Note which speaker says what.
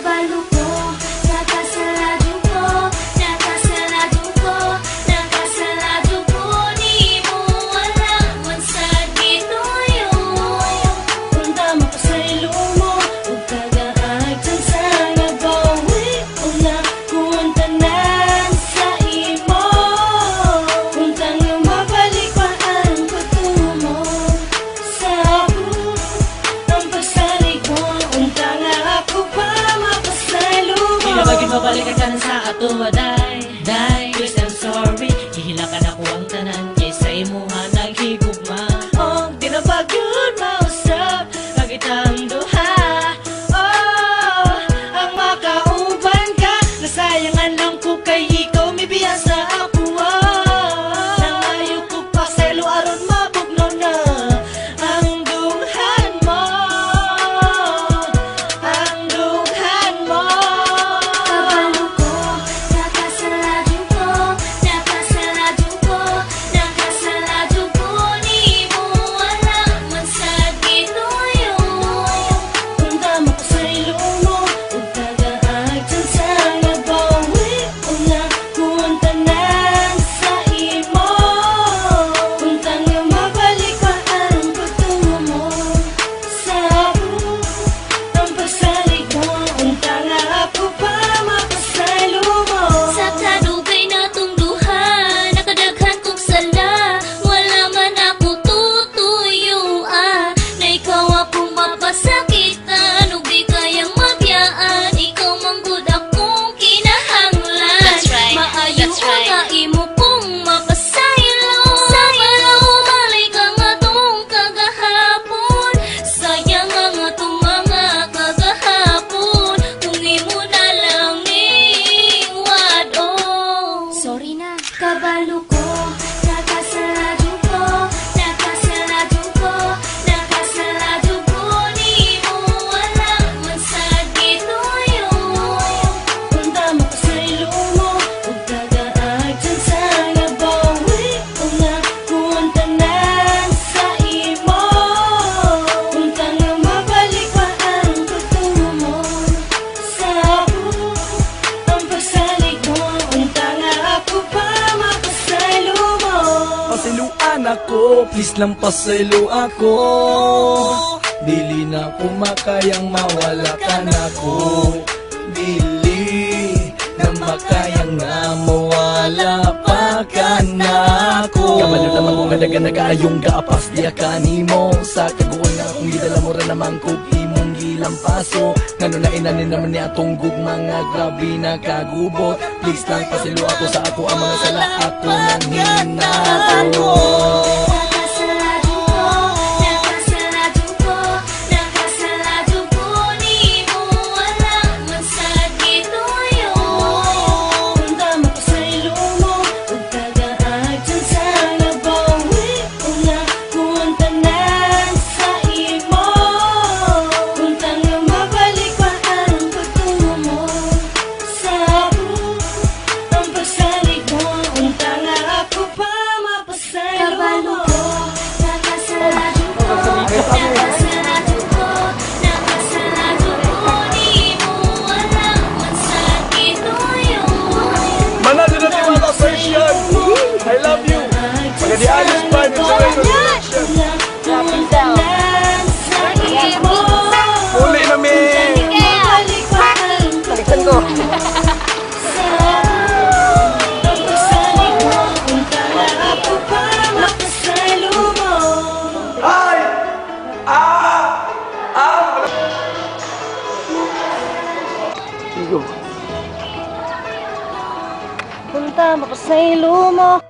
Speaker 1: kabalo ko, nakasalado ko, nakasalado ko, nakasalado ko. Di mo alam man sa ginoyo. Punta mo ko sa ilumo, huwag kagaag dyan sa nabawi. Huwag na kung tanan sa imo. Puntang lumabalik pa ang patumo sa ako. Ang pasalig mo, unta nga ako pa mapasalo mo.
Speaker 2: Di na maging mabalikan ka na sa ato, day, please I'm sorry. Hihilakan ako ang tanan, kaysa imuha naghigugma. Oh, di na pag yun mausap, kagitang duha. Oh, ang makauban ka, nasayangan lang ko kay ikaw, may biya sa ako. Nangayo ko pa selo aron mabugno na ang dunghan mo, ang dunghan mo.
Speaker 1: Kabalo ko, nakasalado ko, nakasalado ko, nakasalado ko. Di mo alam man sa ginoyo. Punta mo ko sa ilumo, huwag kagaag dyan sa nabawi. Huwag na kung tanan sa imo. Puntang lumabalik pa ang pagtungo sa ako. Ang pasalig mo, unta nga ako pa mapasalo mo. Sa kadugay na tong duha, nakadaghan kong sala. Wala man ako tutuyo, na ikaw akong mapasakitan. Ug di kayang magyaan, ikaw manggod akong kinahanglan.
Speaker 3: That's right.
Speaker 1: Maayo
Speaker 3: That's right.
Speaker 1: ka imo kong mapasaylo. Para umalik ang atong kagahapon. Sayang ang atong mga kagahapon. Kung imo na lang niwad, oh. Sorry na. Kabalo ko, nakasalado ko, nakasalado ko, nakasalado ko. Di mo alam man sa ginoyo. Punta mo ko sa ilumo, huwag kagaag dyan sa nabawi. Huwag na kung tanan sa imo. Puntang lumabalik pa ang pagtungo sa ako. Ang pasalig mo, unta nga ako pa mapasalo mo.
Speaker 4: Pasiluan ako, please lang pasalo ako. Dili na ko makayang mawala ka na ko. Dili na makayang nga mawala pa ka na ko. Kabalo naman ko nga daga nag-aayong gaapas diya kanimo. Sa kaguan nga akong gidala mo rin naman ko imong gilampaso. Ngano na inanin naman ni atong gugma nga grabe na kagubot. Please lang pasilo ako sa ako ang mga sala ako nang hinato.
Speaker 1: Nakasalado ko, nakasalado ko, nakasalado ko. Di mo alam man sa ginoyo. Punta mo ko sa ilumo, huwag kagaag dyan sa nabawi. Huwag na kung tanan sa imo. Puntang lumabalik pa ang pagtungo sa ako. Ang pasalig mo, unta nga ako pa mapasalo mo. Kabalo ko, nakasalado ko, nakasalado ko, nakasalado ko. Di mo alam man sa ginoyo.
Speaker 4: Manalo na tayo mga Persian! I love you! Magadialis pa rin sa resolution!
Speaker 1: Kung tanan sa imo.
Speaker 4: Uli na mi!
Speaker 1: Lumabalik pa ang pagtungo sa ako. Ang pasalig mo, unta nga ako pa mapasalo mo.
Speaker 4: Ay!
Speaker 1: Punta mo ko sa ilumo.